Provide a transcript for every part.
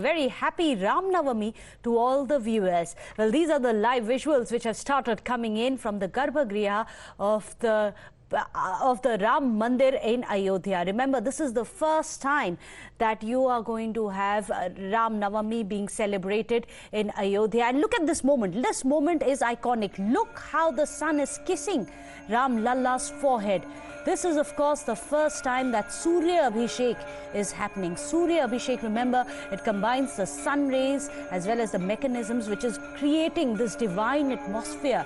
Very happy Ram Navami to all the viewers. Well, these are the live visuals which have started coming in from the Garbhagriha of the Ram Mandir in Ayodhya. Remember, this is the first time that you are going to have Ram Navami being celebrated in Ayodhya. And look at this moment. This moment is iconic. Look how the sun is kissing Ram Lalla's forehead. This is, of course, the first time that Surya Abhishek is happening. Surya Abhishek, remember, it combines the sun rays as well as the mechanisms which is creating this divine atmosphere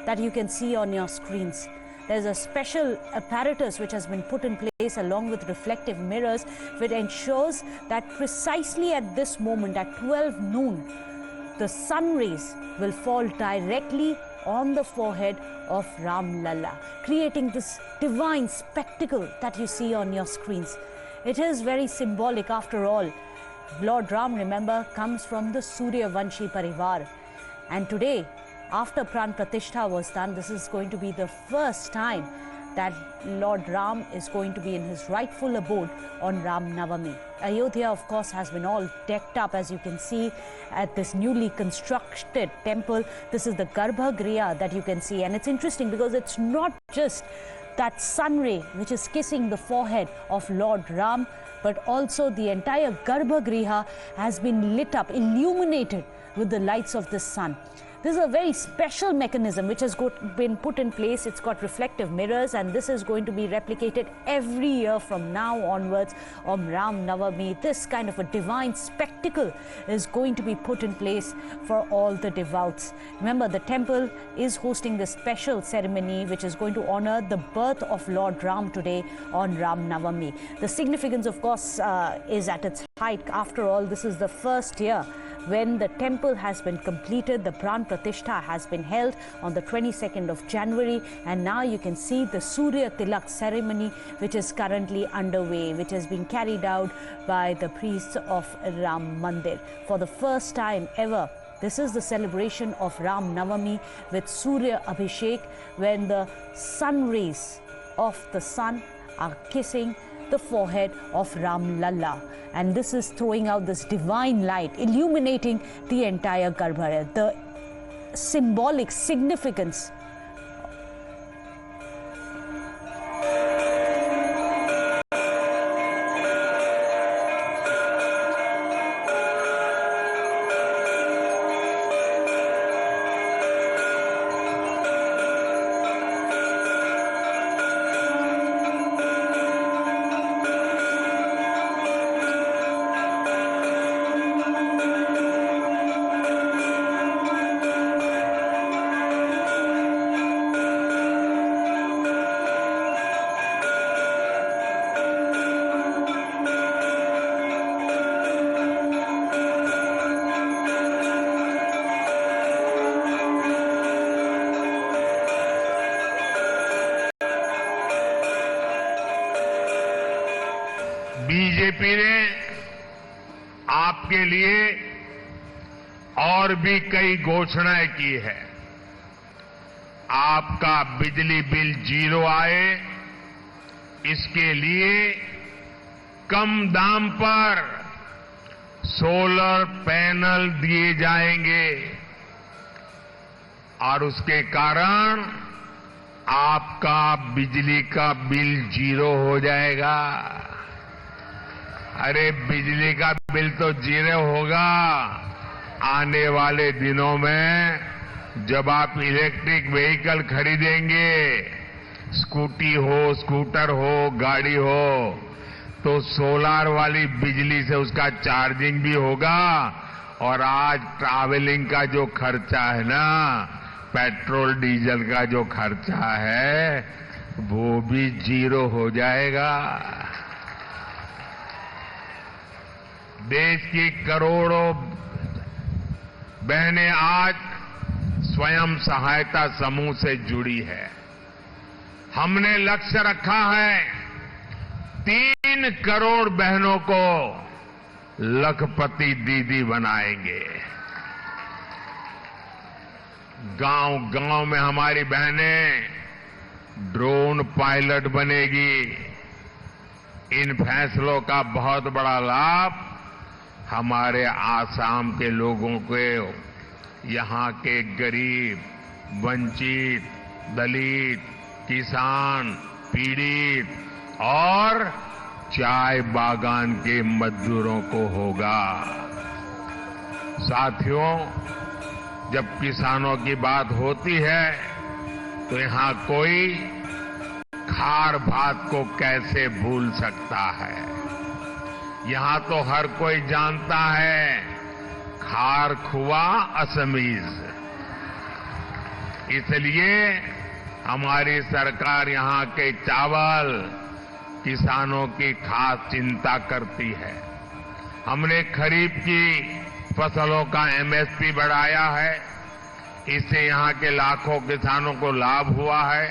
that you can see on your screens. There's a special apparatus which has been put in place along with reflective mirrors, which ensures that precisely at this moment, at 12 noon, the sun rays will fall directly on the forehead of Ram Lalla, creating this divine spectacle that you see on your screens. It is very symbolic after all. Lord Ram, remember, comes from the Surya Vanshi Parivar. And today, after Pran Pratishtha was done, this is going to be the first time that Lord Ram is going to be in his rightful abode on Ram Navami. Ayodhya, of course, has been all decked up, as you can see, at this newly constructed temple. This is the Garbhagriha that you can see. And it's interesting because it's not just that sun ray which is kissing the forehead of Lord Ram, but also the entire Garbhagriha has been lit up, illuminated with the lights of the sun. This is a very special mechanism which has been put in place. It's got reflective mirrors, and this is going to be replicated every year from now onwards on Ram Navami. This kind of a divine spectacle is going to be put in place for all the devout. Remember, the temple is hosting this special ceremony which is going to honor the birth of Lord Ram today on Ram Navami. The significance, of course, is at its height. After all, this is the first year when the temple has been completed. The Pran Pratishtha has been held on the 22nd of January, and now you can see the Surya Tilak ceremony which is currently underway, which has been carried out by the priests of Ram Mandir. For the first time ever, this is the celebration of Ram Navami with Surya Abhishek, when the sun rays of the sun are kissing the forehead of Ram Lalla, and this is throwing out this divine light, illuminating the entire Garbhagriha. The symbolic significance BJP ने आपके लिए और भी कई घोषणाएं की है। आपका बिजली बिल जीरो आए, इसके लिए कम दाम पर सोलर पैनल दिए जाएंगे और उसके कारण आपका बिजली का बिल जीरो हो जाएगा। अरे, बिजली का बिल तो जीरो होगा आने वाले दिनों में, जब आप इलेक्ट्रिक व्हीकल खरीदेंगे, स्कूटी हो, स्कूटर हो, गाड़ी हो, तो सोलार वाली बिजली से उसका चार्जिंग भी होगा और आज ट्रैवलिंग का जो खर्चा है ना, पेट्रोल डीजल का जो खर्चा है, वो भी जीरो हो जाएगा। देश की करोड़ों बहनें आज स्वयं सहायता समूह से जुड़ी है। हमने लक्ष्य रखा है 3 करोड़ बहनों को लखपति दीदी बनाएंगे। गांव-गांव में हमारी बहनें ड्रोन पायलट बनेगी। इन फैसलों का बहुत बड़ा लाभ हमारे आसाम के लोगों को यहाँ के गरीब, वंचित, दलित, किसान, पीड़ित और चाय बागान के मजदूरों को होगा। साथियों, जब किसानों की बात होती है तो यहाँ कोई खार भात को कैसे भूल सकता है। यहाँ तो हर कोई जानता है खार खुआ असमीज। इसलिए हमारी सरकार यहाँ के चावल किसानों की खास चिंता करती है। हमने खरीफ की फसलों का एमएसपी बढ़ाया है। इससे यहाँ के लाखों किसानों को लाभ हुआ है।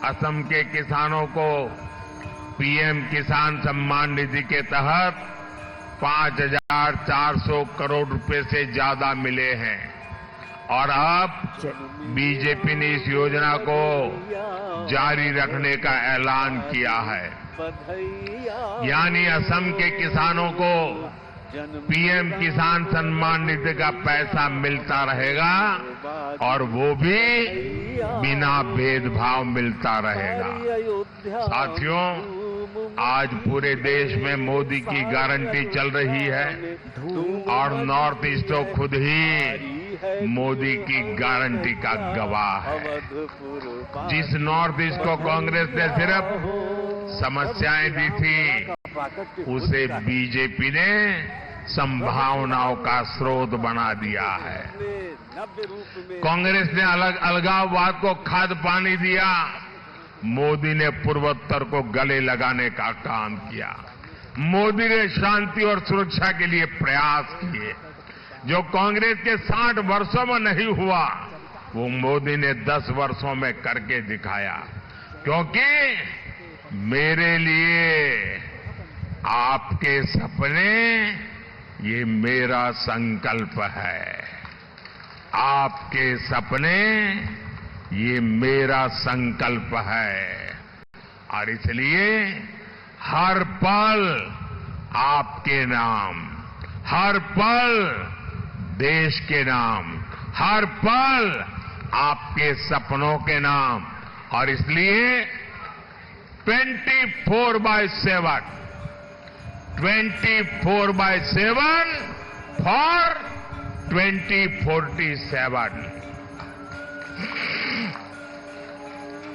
असम के किसानों को पीएम किसान सम्मान निधि के तहत 5,400 करोड़ रुपए से ज्यादा मिले हैं और अब बीजेपी ने इस योजना को जारी रखने का ऐलान किया है। यानी असम के किसानों को पीएम किसान सम्मान निधि का पैसा मिलता रहेगा और वो भी बिना भेदभाव मिलता रहेगा। साथियों, आज पूरे देश में मोदी की गारंटी चल रही है और नॉर्थ ईस्ट तो खुद ही मोदी की गारंटी का गवाह है। जिस नॉर्थ ईस्ट को कांग्रेस ने सिर्फ समस्याएं दी थी, उसे बीजेपी ने संभावनाओं का स्रोत बना दिया है। कांग्रेस ने अलगाववाद को खाद पानी दिया, मोदी ने पूर्वोत्तर को गले लगाने का काम किया। मोदी ने शांति और सुरक्षा के लिए प्रयास किए। जो कांग्रेस के 60 वर्षों में नहीं हुआ, वो मोदी ने 10 वर्षों में करके दिखाया। क्योंकि मेरे लिए आपके सपने ये मेरा संकल्प है। आपके सपने ये मेरा संकल्प है और इसलिए हर पल आपके नाम, हर पल देश के नाम, हर पल आपके सपनों के नाम। और इसलिए 24/7 फॉर 2047।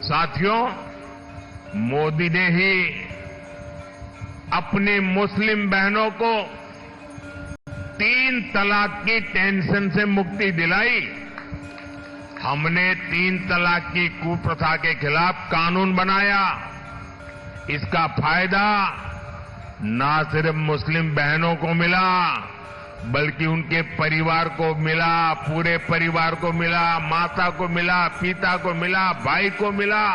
साथियों, मोदी ने ही अपनी मुस्लिम बहनों को 3 तलाक की टेंशन से मुक्ति दिलाई। हमने 3 तलाक की कुप्रथा के खिलाफ कानून बनाया। इसका फायदा न सिर्फ मुस्लिम बहनों को मिला, बल्कि उनके परिवार को मिला, पूरे परिवार को मिला, माता को मिला, पिता को मिला, भाई को मिला।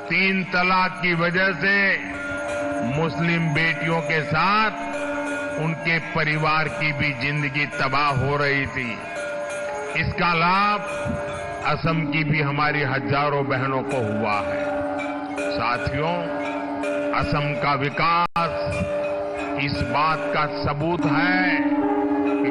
3 तलाक की वजह से मुस्लिम बेटियों के साथ उनके परिवार की भी जिंदगी तबाह हो रही थी। इसका लाभ असम की भी हमारी हजारों बहनों को हुआ है। साथियों, असम का विकास इस बात का सबूत है कि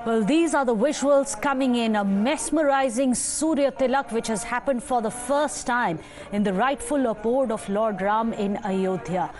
Well, these are the visuals coming in, a mesmerizing Surya Tilak which has happened for the first time in the rightful abode of Lord Ram in Ayodhya.